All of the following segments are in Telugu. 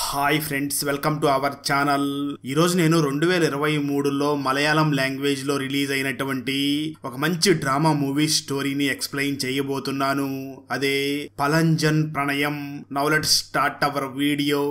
Hi friends, welcome to our channel. ఈరోజు నేను 2023లో మలయాళం లాంగ్వేజ్ లో రిలీజ్ అయినటువంటి ఒక మంచి డ్రామా మూవీ స్టోరీని ఎక్స్ప్లెయిన్ చేయబోతున్నాను. అదే పలంజన్ ప్రణయం. Now let's start our video.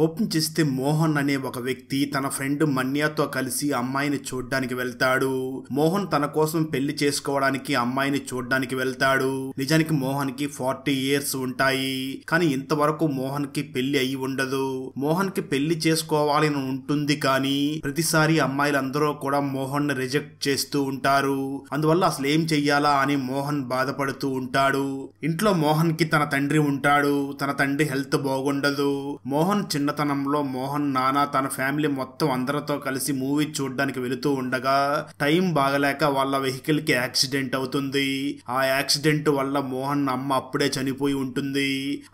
Open చేస్తే మోహన్ అనే ఒక వ్యక్తి తన ఫ్రెండ్ మన్యాతో కలిసి అమ్మాయిని చూడ్డానికి వెళ్తాడు. మోహన్ తన కోసం పెళ్లి చేసుకోవడానికి అమ్మాయిని చూడ్డానికి వెళ్తాడు. నిజానికి మోహన్ కి 40 years ఉంటాయి, కానీ ఇంతవరకు మోహన్ కి పెళ్లి అయి ఉండదు. మోహన్ కి పెళ్లి చేసుకోవాలని ఉంటుంది, కానీ ప్రతిసారి అమ్మాయిలందరూ కూడా మోహన్ ని రిజెక్ట్ చేస్తూ ఉంటారు. అందువల్ల అసలు ఏం చెయ్యాలా అని మోహన్ బాధపడుతూ ఉంటాడు. ఇంట్లో మోహన్ కి తన తండ్రి ఉంటాడు. తన తండ్రి హెల్త్ బాగుండదు. మోహన్ చిన్నతనంలో మోహన్ నాన్న తన ఫ్యామిలీ మొత్తం అందరితో కలిసి మూవీ చూడడానికి వెళుతూ ఉండగా టైం బాగలేక వాళ్ళ వెహికల్ కి యాక్సిడెంట్ అవుతుంది. ఆ యాక్సిడెంట్ వల్ల మోహన్ అమ్మ అప్పుడే చనిపోయి ఉంటుంది.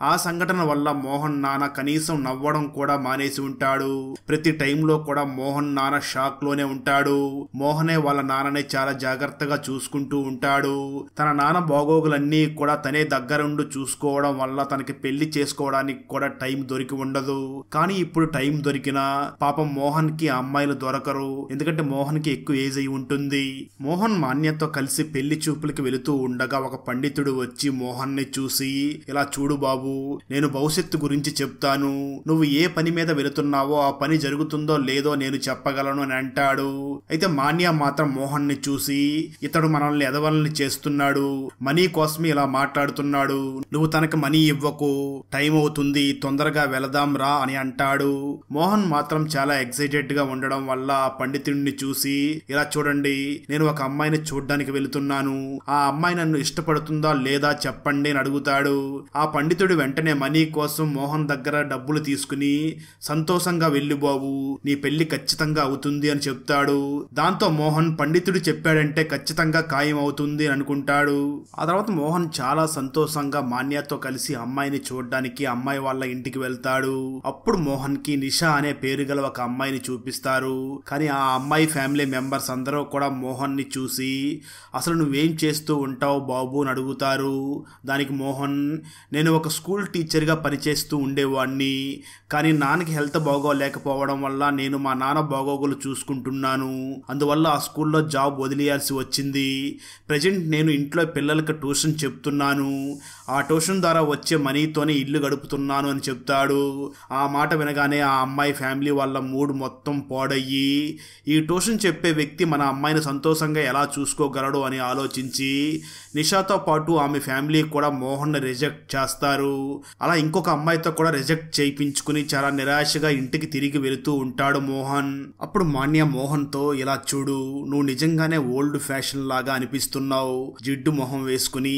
ఆ సంఘటన వల్ల మోహన్ నాన్న కనీసం నవ్వడం కూడా మానేసి ఉంటాడు. ప్రతి టైంలో కూడా మోహన్ నాన్న షాక్ లోనే ఉంటాడు. మోహనే వాళ్ళ నాన్నని చాలా జాగ్రత్తగా చూసుకుంటూ ఉంటాడు. తన నాన్న బాగోగులన్నీ కూడా తనే దగ్గరుండి చూసుకోవడం వల్ల తనకి పెళ్లి చేసుకోవడానికి కూడా టైం దొరికి ఉండదు. కానీ ఇప్పుడు టైం దొరికినా పాపం మోహన్ కి అమ్మాయిలు దొరకరు, ఎందుకంటే మోహన్ కి ఎక్కువ ఏజ్ అయి ఉంటుంది. మోహన్ మాన్యతో కలిసి పెళ్లి చూపులకి వెళుతూ ఉండగా ఒక పండితుడు వచ్చి మోహన్ ని చూసి, ఇలా చూడు బాబు, నేను భవిష్యత్తు గురించి చెప్తాను. నువ్వు ఏ పని మీద వెళుతున్నావో ఆ పని జరుగుతుందో లేదో నేను చెప్పగలను అని అంటాడు. అయితే మాన్య మాత్రం మోహన్ ని చూసి, ఇతడు మనల్ని ఎదవల్ని చేస్తున్నాడు, మనీ కోసమే ఇలా మాట్లాడుతున్నాడు, నువ్వు తనకి మనీ ఇవ్వకు, టైం అవుతుంది, తొందరగా వెళదాం రా అని అంటాడు. మోహన్ మాత్రం చాలా ఎక్సైటెడ్ గా ఉండడం వల్ల ఆ పండితుడిని చూసి, ఇలా చూడండి, నేను ఒక అమ్మాయిని చూడ్డానికి వెళుతున్నాను, ఆ అమ్మాయి నన్ను ఇష్టపడుతుందా లేదా చెప్పండి అని అడుగుతాడు. ఆ పండితుడు వెంటనే మనీ కోసం మోహన్ దగ్గర డబ్బులు తీసుకుని, సంతోషంగా వెళ్ళు బాబు, నీ పెళ్లి ఖచ్చితంగా అవుతుంది అని చెప్తాడు. దాంతో మోహన్ పండితుడు చెప్పాడంటే ఖచ్చితంగా ఖాయం అవుతుంది అని అనుకుంటాడు. ఆ తర్వాత మోహన్ చాలా సంతోషంగా మాన్యతో కలిసి అమ్మాయిని చూడ్డానికి అమ్మాయి వాళ్ళ ఇంటికి వెళ్తాడు. అప్పుడు మోహన్ కి నిషా అనే పేరు గల ఒక అమ్మాయిని చూపిస్తారు. కానీ ఆ అమ్మాయి ఫ్యామిలీ మెంబర్స్ అందరూ కూడా మోహన్ ని చూసి, అసలు నువ్వేం చేస్తూ ఉంటావు బాబు అని అడుగుతారు. దానికి మోహన్, నేను ఒక స్కూల్ టీచర్ గా పనిచేస్తూ ఉండేవాడిని, కానీ నాన్నకి హెల్త్ బాగోలేకపోవడం వల్ల నేను మా నాన్న బాగోగులు చూసుకుంటున్నాను, అందువల్ల ఆ స్కూల్లో జాబ్ వదిలేయాల్సి వచ్చింది. ప్రజెంట్ నేను ఇంట్లో పిల్లలకి ట్యూషన్ చెప్తున్నాను, ఆ ట్యూషన్ ద్వారా వచ్చే మనీతోనే ఇల్లు గడుపుతున్నాను అని చెప్తాడు. ఆ మాట వినగానే ఆ అమ్మాయి ఫ్యామిలీ వాళ్ళ మూడ్ మొత్తం పాడయ్యి, ఈ ట్యూషన్ చెప్పే వ్యక్తి మన అమ్మాయిని సంతోషంగా ఎలా చూసుకోగలడు అని ఆలోచించి నిషాతో పాటు ఆమె ఫ్యామిలీ కూడా మోహన్ రిజెక్ట్ చేస్తారు. అలా ఇంకొక అమ్మాయితో కూడా రిజెక్ట్ చేయించుకుని చాలా నిరాశగా ఇంటికి తిరిగి వెళుతూ ఉంటాడు మోహన్. అప్పుడు మాన్య మోహన్ తో, ఇలా చూడు, నువ్వు నిజంగానే ఓల్డ్ ఫ్యాషన్ లాగా అనిపిస్తున్నావు, జిడ్డు మొహం వేసుకుని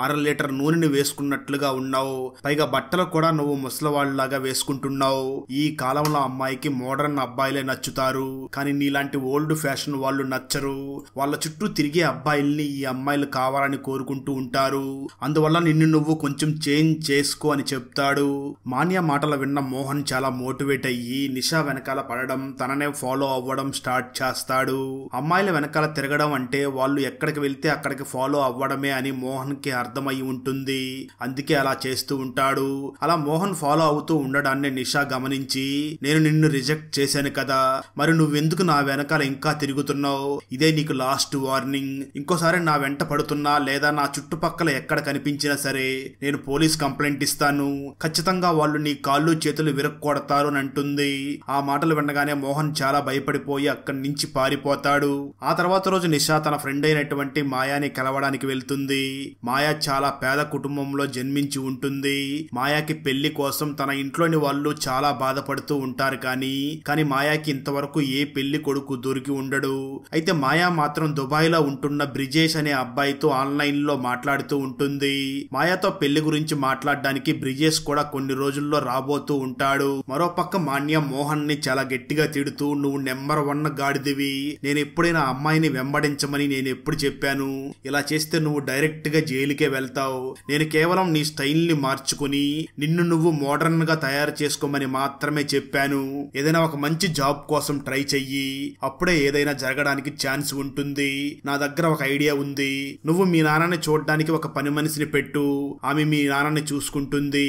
1/2 లీటర్ నూనెని వేసుకున్నట్లుగా ఉన్నావు, పైగా బట్టలు కూడా నువ్వు ముసలివాళ్ళలాగా వేసుకుంటున్నావు. ఈ కాలంలో అమ్మాయికి మోడర్న్ అబ్బాయిలే నచ్చుతారు, కానీ నీలాంటి ఓల్డ్ ఫ్యాషన్ వాళ్ళు నచ్చరు. వాళ్ళ చుట్టూ తిరిగే అబ్బాయిల్ని ఈ అమ్మాయిలు కావాలని కోరుకుంటూ ఉంటారు, అందువల్ల నిన్ను నువ్వు కొంచెం చేంజ్ చేసుకో అని చెప్తాడు. మాన్య మాటలు విన్న మోహన్ చాలా మోటివేట్ అయ్యి నిషా వెనకాల పడడం, తననే ఫాలో అవ్వడం స్టార్ట్ చేస్తాడు. అమ్మాయిల వెనకాల తిరగడం అంటే వాళ్ళు ఎక్కడికి వెళ్తే అక్కడికి ఫాలో అవ్వడమే అని మోహన్ కి అర్థమై ఉంటుంది, అందుకే అలా చేస్తూ ఉంటాడు. అలా మోహన్ ఫాలో అవుతూ ఉండడాన్ని నిషా గమనించి, నేను నిన్ను రిజెక్ట్ చేశాను కదా, మరి నువ్వెందుకు నా వెనకాల ఇంకా తిరుగుతున్నావు, ఇదే నీకు లాస్ట్ వార్నింగ్, ఇంకోసారి నా వెంట పడుతున్నా లేదా నా చుట్టుపక్కల ఎక్కడ కనిపించినా సరే నేను పోలీస్ కంప్లైంట్ ఇస్తాను, ఖచ్చితంగా వాళ్ళు నీ కాళ్ళు చేతులు విరక్కొడతారు అని అంటుంది. ఆ మాటలు వినగానే మోహన్ చాలా భయపడిపోయి అక్కడి నుంచి పారిపోతాడు. ఆ తర్వాత రోజు నిషా తన ఫ్రెండ్ అయినటువంటి మాయాని కలవడానికి వెళ్తుంది. మాయా చాలా పేద కుటుంబంలో జన్మించి ఉంటుంది. మాయాకి పెళ్లి కోసం తన ఇంట్లోని వాళ్ళు చాలా బాధపడుతూ ఉంటారు, కానీ మాయాకి ఇంతవరకు ఏ పెళ్లి కొడుకు దొరికి ఉండడు. అయితే మాయా మాత్రం దుబాయ్ లో ఉంటున్న బ్రిజేష్ అనే అబ్బాయితో ఆన్లైన్ లో మాట్లాడుతూ ఉంటుంది. మాయాతో పెళ్లి గురించి మాట్లాడడానికి బ్రిజేష్ కూడా కొన్ని రోజుల్లో రాబోతూ ఉంటాడు. మరోపక్క మాన్య మోహన్ ని చాలా గట్టిగా తిడుతూ, నువ్వు నెంబర్ 1 గాడిదివి, నేను ఎప్పుడైనా అమ్మాయిని వెంబడించమని నేను ఎప్పుడు చెప్పాను? ఇలా చేస్తే నువ్వు డైరెక్ట్ గా జైలుకే వెళ్తావు. నేను కేవలం నీ స్టైల్ ని మార్చుకుని నిన్ను నువ్వు మోడర్న్ గా తయారు చేసుకోమని మాత్రమే చెప్పాను. ఏదైనా ఒక మంచి జాబ్ కోసం ట్రై చెయ్యి, అప్పుడే ఏదైనా జరగడానికి ఛాన్స్ ఉంటుంది. నా దగ్గర ఒక ఐడియా ఉంది. నువ్వు మీ నాన్నని చూడడానికి ఒక పని మనిషిని పెట్టు, ఆమె మీ నాన్నని చూసుకుంటుంది,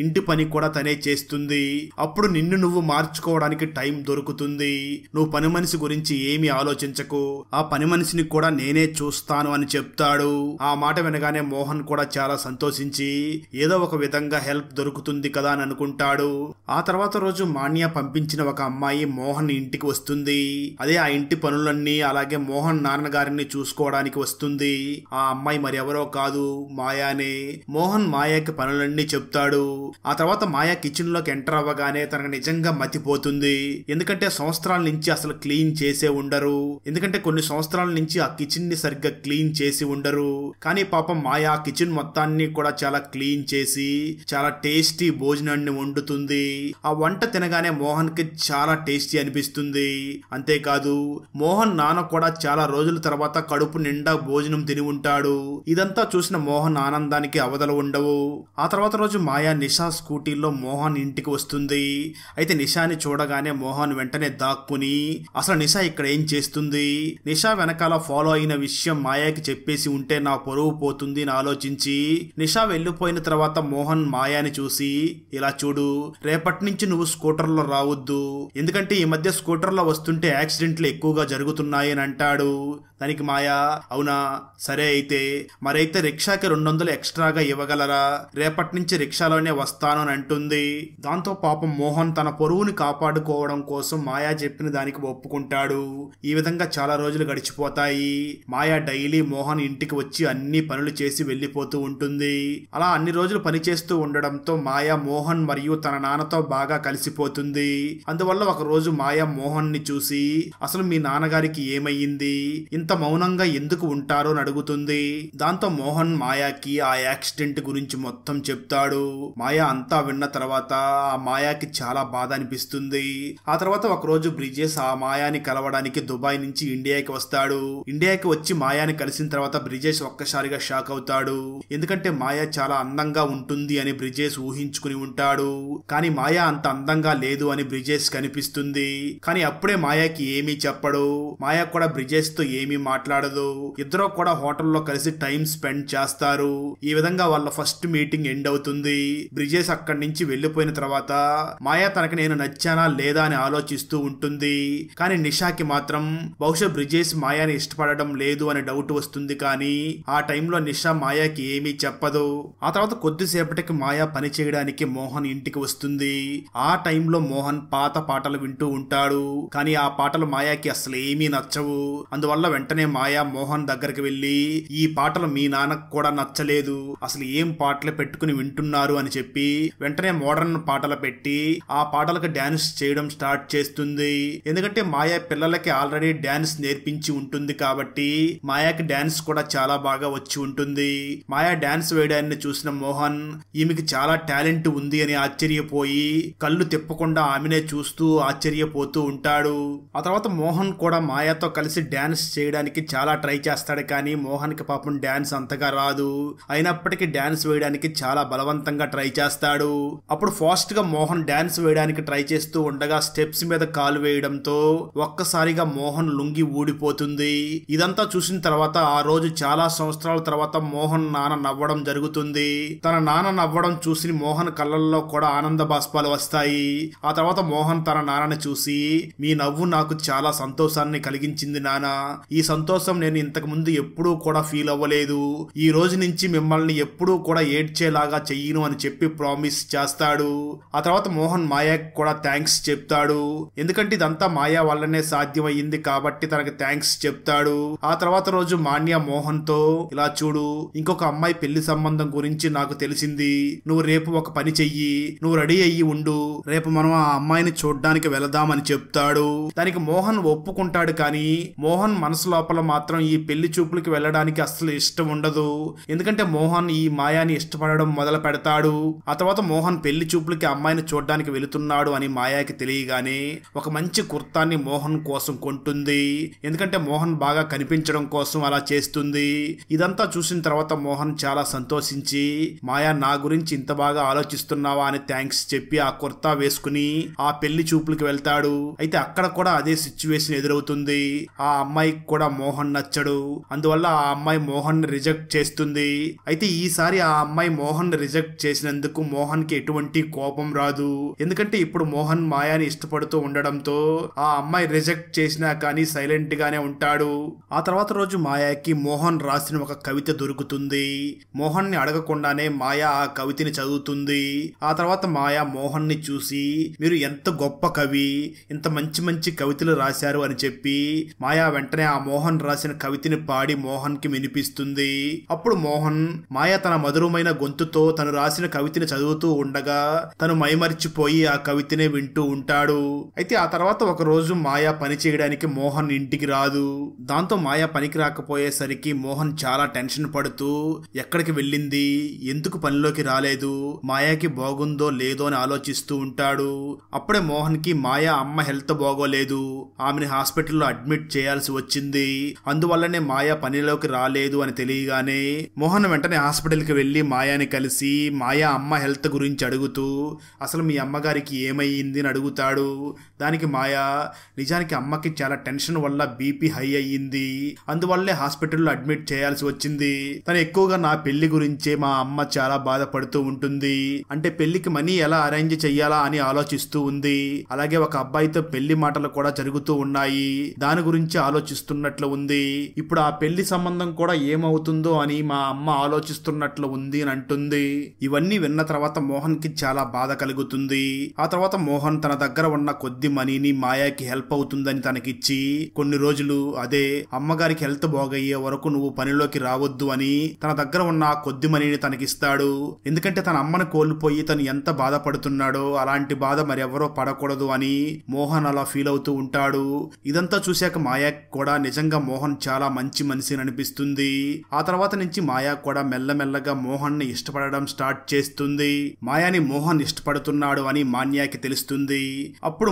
ఇంటి పని కూడా తనే చేస్తుంది. అప్పుడు నిన్ను నువ్వు మార్చుకోవడానికి టైం దొరుకుతుంది. నువ్వు పని మనిషి గురించి ఏమీ ఆలోచించకు, ఆ పని మనిషిని కూడా నేనే చూస్తాను అని చెప్తాడు. ఆ మాట వినగానే మోహన్ కూడా చాలా సంతోషించి ఏదో ఒక విధంగా హెల్ప్ దొరుకుతుంది కదా అని అనుకుంటాడు. ఆ తర్వాత రోజు మాన్య పంపించిన ఒక అమ్మాయి మోహన్ ఇంటికి వస్తుంది. అదే ఆ ఇంటి పనులన్నీ అలాగే మోహన్ నాన్నగారిని చూసుకోవడానికి వస్తుంది. ఆ అమ్మాయి మరి ఎవరో కాదు, మాయానే. మోహన్ మాయాకి పనులన్నీ చెప్తాడు. ఆ తర్వాత మాయా కిచెన్ లోకి ఎంటర్ అవ్వగానే తనకు నిజంగా మతిపోతుంది. ఎందుకంటే సంవత్సరాల నుంచి అసలు క్లీన్ చేసే ఉండరు. ఎందుకంటే కొన్ని సంవత్సరాల నుంచి ఆ కిచెన్ ని సరిగ్గా క్లీన్ చేసి ఉండరు. కానీ పాపం మాయా ఆ కిచెన్ మొత్తాన్ని కూడా చాలా క్లీన్ చేసి చాలా టేస్టీ భోజనాన్ని వండుతుంది. ఆ వంట తినగానే మోహన్ కి చాలా టేస్టీ అనిపిస్తుంది. అంతేకాదు మోహన్ నాన్న కూడా చాలా రోజుల తర్వాత కడుపు నిండా భోజనం తిని ఉంటాడు. ఇదంతా చూసిన మోహన్ ఆనందానికి అవధులు ఉండవు. ఆ తర్వాత రోజు మాయా నిషా స్కూటీలో మోహన్ ఇంటికి వస్తుంది. అయితే నిషాని చూడగానే మోహన్ వెంటనే దాక్కుని అసలు నిషా ఇక్కడ ఏం చేస్తుంది, నిషా వెనకాల ఫాలో అయిన విషయం మాయాకి చెప్పేసి ఉంటే నా పరువు పోతుంది అని ఆలోచించి నిషా వెళ్లిపోయిన తర్వాత మోహన్ మాయాని చూసి, ఇలా చూడు, రేపటి నుంచి నువ్వు స్కూటర్లో రావద్దు, ఎందుకంటే ఈ మధ్య స్కూటర్లో వస్తుంటే యాక్సిడెంట్లు ఎక్కువగా జరుగుతున్నాయి అని అంటాడు. దానికి మాయా, అవునా, సరే అయితే మరైతే రిక్షాకి 200 ఎక్స్ట్రాగా ఇవ్వగలరా, రేపటి నుంచి రిక్షాలోనే వస్తాను అని అంటుంది. దాంతో పాపం మోహన్ తన పొరువుని కాపాడుకోవడం కోసం మాయా చెప్పిన దానికి ఒప్పుకుంటాడు. ఈ విధంగా చాలా రోజులు గడిచిపోతాయి. మాయా డైలీ మోహన్ ఇంటికి వచ్చి అన్ని పనులు చేసి వెళ్లిపోతూ ఉంటుంది. అలా అన్ని రోజులు పని చేస్తూ ఉండడంతో మాయా మోహన్ మరియు తన నాన్నతో బాగా కలిసిపోతుంది. అందువల్ల ఒక రోజు మాయా మోహన్ ని చూసి, అసలు మీ నాన్నగారికి ఏమయ్యింది, ఇంత మౌనంగా ఎందుకు ఉంటారో అని అడుగుతుంది. దాంతో మోహన్ మాయాకి ఆ యాక్సిడెంట్ గురించి మొత్తం చెప్తాడు. మాయా అంతా విన్న తర్వాత ఆ మాయాకి చాలా బాధ అనిపిస్తుంది. ఆ తర్వాత ఒక రోజు బ్రిజేష్ ఆ మాయాని కలవడానికి దుబాయ్ నుంచి ఇండియాకి వస్తాడు. ఇండియాకి వచ్చి మాయాని కలిసిన తర్వాత బ్రిజేష్ ఒక్కసారిగా షాక్ అవుతాడు. ఎందుకంటే మాయా చాలా అందంగా ఉంటుంది అని బ్రిజేష్ ఊహించుకుని ఉంటాడు. కానీ మాయా అంత అందంగా లేదు అని బ్రిజేష్ కనిపిస్తుంది. కానీ అప్పుడే మాయాకి ఏమీ చెప్పడు. మాయా కూడా బ్రిజేష్ తో ఏమీ మాట్లాడదు. ఇద్దరు కూడా హోటల్లో కలిసి టైం స్పెండ్ చేస్తారు. ఈ విధంగా వాళ్ళ ఫస్ట్ మీటింగ్ ఎండ్ అవుతుంది. బ్రిజేష్ అక్కడి నుంచి వెళ్లిపోయిన తర్వాత మాయా తనకి నేను నచ్చానా లేదా అని ఆలోచిస్తూ ఉంటుంది. కానీ నిషాకి మాత్రం బహుశా బ్రిజేష్ మాయాని ఇష్టపడడం లేదు అని డౌట్ వస్తుంది. కానీ ఆ టైంలో నిషా మాయాకి ఏమీ చెప్పదు. ఆ తర్వాత కొద్దిసేపటికి మాయా పని చేయడానికి మోహన్ ఇంటికి వస్తుంది. ఆ టైంలో మోహన్ పాత పాటలు వింటూ ఉంటాడు. కానీ ఆ పాటలు మాయాకి అసలు ఏమీ నచ్చవు. అందువల్ల వెంటనే మాయా మోహన్ దగ్గరికి వెళ్లి, ఈ పాటలు మీ నాన్నకు కూడా నచ్చలేదు, అసలు ఏం పాటలు పెట్టుకుని వింటున్నారు అని చెప్పి వెంటనే మోడర్న్ పాటలు పెట్టి ఆ పాటలకు డాన్స్ చేయడం స్టార్ట్ చేస్తుంది. ఎందుకంటే మాయా పిల్లలకి ఆల్రెడీ డాన్స్ నేర్పించి ఉంటుంది కాబట్టి మాయాకి డాన్స్ కూడా చాలా బాగా వచ్చి ఉంటుంది. మాయా డాన్స్ వేయడాన్ని చూసిన మోహన్ ఈమెకి చాలా టాలెంట్ ఉంది అని ఆశ్చర్యపోయి కళ్ళు తిప్పకుండా ఆమెనే చూస్తూ ఆశ్చర్యపోతూ ఉంటాడు. ఆ తర్వాత మోహన్ కూడా మాయాతో కలిసి డాన్స్ చేయడానికి చాలా ట్రై చేస్తాడు. కానీ మోహన్ కి పాపం డాన్స్ అంతగా రాదు. అయినప్పటికీ డాన్స్ వేయడానికి చాలా బలవంతంగా ట్రై చేస్తాడు. అప్పుడు ఫాస్ట్ గా మోహన్ డాన్స్ వేయడానికి ట్రై చేస్తూ ఉండగా స్టెప్స్ మీద కాలు వేయడంతో ఒక్కసారిగా మోహన్ లుంగి ఊడిపోతుంది. ఇదంతా చూసిన తర్వాత ఆ రోజు చాలా సంవత్సరాల తర్వాత మోహన్ నాన్న నవ్వడం జరుగుతుంది. తన నాన్న నవ్వడం చూసి మోహన్ కళ్ళల్లో కూడా ఆనంద బాష్పాలు వస్తాయి. ఆ తర్వాత మోహన్ తన నాన్నని చూసి, మీ నవ్వు నాకు చాలా సంతోషాన్ని కలిగించింది నాన్న, ఈ సంతోషం నేను ఇంతకు ముందు ఎప్పుడూ కూడా ఫీల్ అవ్వలేదు. ఈ రోజు నుంచి మిమ్మల్ని ఎప్పుడూ కూడా ఏడ్చేలాగా చెయ్యను అని చెప్పి ప్రామిస్ చేస్తాడు. ఆ తర్వాత మోహన్ మాయాకి కూడా థ్యాంక్స్ చెప్తాడు. ఎందుకంటే ఇదంతా మాయా వల్లనే సాధ్యమయ్యింది కాబట్టి తనకి థ్యాంక్స్ చెప్తాడు. ఆ తర్వాత రోజు మాన్య మోహన్ తో, ఇలా చూడు, ఇంకొక అమ్మాయి పెళ్లి సంబంధం గురించి నాకు తెలిసింది, నువ్వు రేపు ఒక పని చెయ్యి, నువ్వు రెడీ అయ్యి ఉండు, రేపు మనం ఆ అమ్మాయిని చూడ్డానికి వెళదామని చెప్తాడు. దానికి మోహన్ ఒప్పుకుంటాడు. కానీ మోహన్ మనసులో లోపల మాత్రం ఈ పెళ్లి చూపులకి వెళ్ళడానికి అస్సలు ఇష్టం ఉండదు. ఎందుకంటే మోహన్ ఈ మాయాని ఇష్టపడడం మొదలు పెడతాడు. ఆ తర్వాత మోహన్ పెళ్లి చూపులకి అమ్మాయిని చూడడానికి వెళుతున్నాడు అని మాయాకి తెలియగానే ఒక మంచి కుర్తాన్ని మోహన్ కోసం కొంటుంది. ఎందుకంటే మోహన్ బాగా కనిపించడం కోసం అలా చేస్తుంది. ఇదంతా చూసిన తర్వాత మోహన్ చాలా సంతోషించి మాయా నా గురించి ఇంత బాగా ఆలోచిస్తున్నావా అని థ్యాంక్స్ చెప్పి ఆ కుర్తా వేసుకుని ఆ పెళ్లి చూపులకి వెళ్తాడు. అయితే అక్కడ కూడా అదే సిచ్యువేషన్ ఎదురవుతుంది. ఆ అమ్మాయికి కూడా మోహన్ నచ్చడు. అందువల్ల ఆ అమ్మాయి మోహన్ ని రిజెక్ట్ చేస్తుంది. అయితే ఈసారి ఆ అమ్మాయి మోహన్ ని రిజెక్ట్ చేసినందుకు మోహన్ కి ఎటువంటి కోపం రాదు. ఎందుకంటే ఇప్పుడు మోహన్ మాయాని ఇష్టపడుతూ ఉండడంతో ఆ అమ్మాయి రిజెక్ట్ చేసినా కానీ సైలెంట్ గానే ఉంటాడు. ఆ తర్వాత రోజు మాయాకి మోహన్ రాసిన ఒక కవిత దొరుకుతుంది. మోహన్ ని అడగకుండానే మాయా ఆ కవితని చదువుతుంది. ఆ తర్వాత మాయా మోహన్ ని చూసి మీరు ఎంత గొప్ప కవి, ఇంత మంచి మంచి కవితలు రాశారు అని చెప్పి మాయా వెంటనే ఆ మోహన్ రాసిన కవితని పాడి మోహన్ కి వినిపిస్తుంది. అప్పుడు మోహన్ మాయా తన మధురమైన గొంతుతో తను రాసిన కవితని చదువుతూ ఉండగా తను మైమరిచిపోయి ఆ కవితనే వింటూ ఉంటాడు. అయితే ఆ తర్వాత ఒక రోజు మాయా పని చేయడానికి మోహన్ ఇంటికి రాదు. దాంతో మాయా పనికి రాకపోయేసరికి మోహన్ చాలా టెన్షన్ పడుతూ ఎక్కడికి వెళ్ళింది, ఎందుకు పనిలోకి రాలేదు, మాయాకి బాగుందో లేదో అని ఆలోచిస్తూ ఉంటాడు. అప్పుడే మోహన్ కి మాయా అమ్మ హెల్త్ బాగోలేదు, ఆమెని హాస్పిటల్లో అడ్మిట్ చేయాల్సి వచ్చింది, అందువల్లనే మాయా పనిలోకి రాలేదు అని తెలియగానే మోహన్ వెంటనే హాస్పిటల్కి వెళ్లి మాయాని కలిసి మాయా అమ్మ హెల్త్ గురించి అడుగుతూ అసలు మీ అమ్మగారికి ఏమయ్యింది అని అడుగుతాడు. దానికి మాయా నిజానికి అమ్మకి చాలా టెన్షన్ వల్ల బీపీ హై అయ్యింది, అందువల్లే హాస్పిటల్లో అడ్మిట్ చేయాల్సి వచ్చింది. తను ఎక్కువగా నా పెళ్లి గురించే మా అమ్మ చాలా బాధపడుతూ ఉంటుంది. అంటే పెళ్లికి మనీ ఎలా అరేంజ్ చెయ్యాలా అని ఆలోచిస్తూ ఉంది. అలాగే ఒక అబ్బాయితో పెళ్లి మాటలు కూడా జరుగుతూ ఉన్నాయి, దాని గురించి ఆలోచిస్తున్నట్లు ఉంది. ఇప్పుడు ఆ పెళ్లి సంబంధం కూడా ఏమవుతుందో అని మా అమ్మ ఆలోచిస్తున్నట్లు ఉంది అని అంటుంది. ఇవన్నీ విన్న తర్వాత మోహన్ కి చాలా బాధ కలుగుతుంది. ఆ తర్వాత మోహన్ తన దగ్గర ఉన్న కొద్ది మనీని మాయాకి హెల్ప్ అవుతుందని తనకిచ్చి కొన్ని రోజులు అదే అమ్మగారికి హెల్త్ బాగయ్యే వరకు నువ్వు పనిలోకి రావద్దు అని తన దగ్గర ఉన్న ఆ కొద్ది మనీని తనకిస్తాడు. ఎందుకంటే తన అమ్మను కోల్పోయి తను ఎంత బాధపడుతున్నాడో అలాంటి బాధ మరెవరో పడకూడదు అని మోహన్ అలా ఫీల్ అవుతూ ఉంటాడు. ఇదంతా చూశాక మాయాకి కూడా నిజంగా మోహన్ చాలా మంచి మనిషి అనిపిస్తుంది. ఆ తర్వాత నుంచి మాయా కూడా మెల్లమెల్లగా మోహన్ ని ఇష్టపడడం స్టార్ట్ చేస్తుంది. మాయాని మోహన్ ఇష్టపడుతున్నాడు అని మాన్యాకి తెలుస్తుంది. అప్పుడు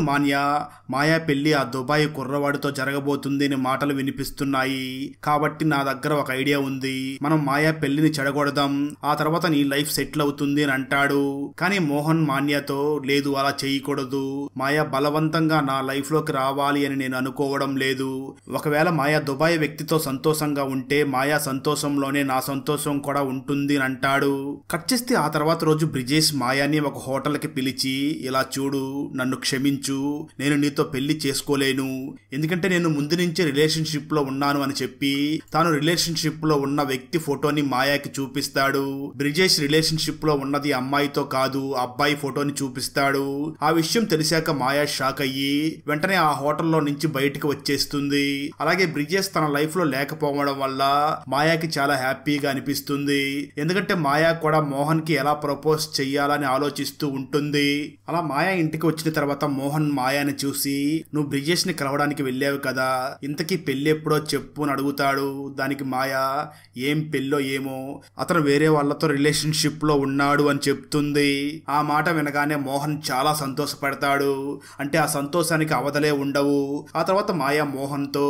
మాయా పెళ్లి ఆ దుబాయ్ కుర్రవాడితో జరగబోతుంది అని మాటలు వినిపిస్తున్నాయి. కాబట్టి నా దగ్గర ఒక ఐడియా ఉంది, మనం మాయా పెళ్లిని చెడగొడదాం, ఆ తర్వాత నీ లైఫ్ సెటిల్ అవుతుంది అని అంటాడు. కానీ మోహన్ మాన్యాతో లేదు అలా చేయకూడదు, మాయా బలవంతంగా నా లైఫ్ లోకి రావాలి అని నేను అనుకోవడం లేదు. ఒకవేళ మాయా దుబాయ్ వ్యక్తితో సంతోషంగా ఉంటే మాయా సంతోషంలోనే నా సంతోషం కూడా ఉంటుంది అని అంటాడు. కట్ చేస్తే ఆ తర్వాత రోజు బ్రిజేష్ మాయాని ఒక హోటల్ కి పిలిచి ఇలా చూడు, నన్ను క్షమించు, నేను నీతో పెళ్లి చేసుకోలేను, ఎందుకంటే నేను ముందు నుంచే రిలేషన్షిప్ లో ఉన్నాను అని చెప్పి తాను రిలేషన్షిప్ లో ఉన్న వ్యక్తి ఫోటోని మాయాకి చూపిస్తాడు. బ్రిజేష్ రిలేషన్షిప్ లో ఉన్నది అమ్మాయితో కాదు అబ్బాయి ఫోటోని చూపిస్తాడు. ఆ విషయం తెలిసాక మాయా షాక్ అయ్యి వెంటనే ఆ హోటల్లో నుంచి బయటికి వచ్చేస్తుంది. అలాగే బ్రిజేష్ తన లైఫ్ లో లేకపోవడం వల్ల మాయాకి చాలా హ్యాపీగా అనిపిస్తుంది. ఎందుకంటే మాయా కూడా మోహన్ కి ఎలా ప్రపోజ్ చెయ్యాలని ఆలోచిస్తూ ఉంటుంది. అలా మాయా ఇంటికి వచ్చిన తర్వాత మోహన్ మాయాని చూసి నువ్వు బ్రిజేష్ ని కలవడానికి వెళ్ళావు కదా, ఇంతకీ పెళ్లి ఎప్పుడో చెప్పు అని అడుగుతాడు. దానికి మాయా ఏం పెళ్ళో ఏమో, అతను వేరే వాళ్ళతో రిలేషన్షిప్ లో ఉన్నాడు అని చెప్తుంది. ఆ మాట వినగానే మోహన్ చాలా సంతోషపడతాడు. అంటే ఆ సంతోషానికి అవధలే ఉండవు. ఆ తర్వాత మాయా మోహన్ తో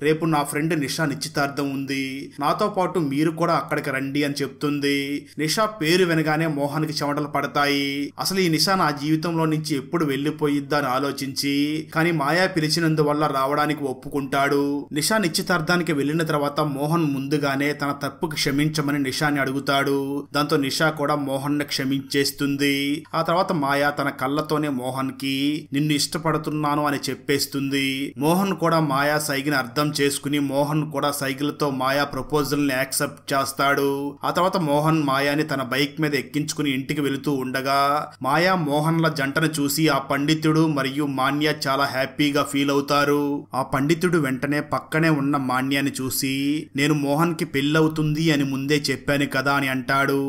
రేపు నా ఫ్రెండ్ నిషా నిశ్చితార్థం ఉంది, నాతో పాటు మీరు కూడా అక్కడికి రండి అని చెప్తుంది. నిషా పేరు వినగానే మోహన్ కి చెమటలు పడతాయి. అసలు ఈ నిషా నా జీవితంలో నుంచి ఎప్పుడు వెళ్లిపోయిద్దా అని ఆలోచించి కానీ మాయా పిలిచినందువల్ల రావడానికి ఒప్పుకుంటాడు. నిషా నిశ్చితార్థానికి వెళ్లిన తర్వాత మోహన్ ముందుగానే తన తప్పుకి క్షమించమని నిషాని అడుగుతాడు. దాంతో నిషా కూడా మోహన్ ని క్షమించేస్తుంది. ఆ తర్వాత మాయా తన కళ్ళతోనే మోహన్ కి నిన్ను ఇష్టపడుతున్నాను అని చెప్పేస్తుంది. మోహన్ కూడా మాయా సైగిని అర్థం చేసుకుని మోహన్ కూడా సైకిల్తో మాయా ప్రపోజల్ ని యాక్సెప్ట్ చేస్తాడు. ఆ తర్వాత మోహన్ మాయాని తన బైక్ మీద ఎక్కించుకుని ఇంటికి వెళుతూ ఉండగా మాయా మోహన్ల జంటను చూసి ఆ పండితుడు మరియు మాన్య చాలా హ్యాపీగా ఫీల్ అవుతారు. ఆ పండితుడు వెంటనే పక్కనే ఉన్న మాన్యాని చూసి నేను మోహన్ కి పెళ్ళవుతుంది అని ముందే చెప్పాను కదా అని అంటాడు.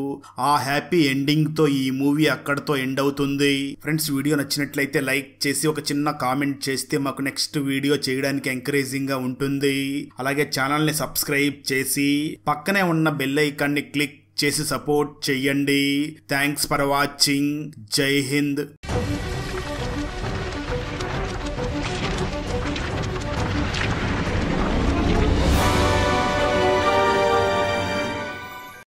ఆ హ్యాపీ ఎండింగ్ తో ఈ మూవీ అక్కడతో ఎండ్ అవుతుంది. ఫ్రెండ్స్, వీడియో నచ్చినట్లయితే లైక్ చేసి ఒక చిన్న కామెంట్ చేస్తే మాకు నెక్స్ట్ వీడియో చేయడానికి ఎంకరేజింగ్ గా ఉంటుంది. ఉంటుంది. అలాగే ఛానల్ ని సబ్స్క్రైబ్ చేసి పక్కనే ఉన్న బెల్ ఐకాన్ ని క్లిక్ చేసి సపోర్ట్ చెయ్యండి. Thanks for watching. జై హింద్.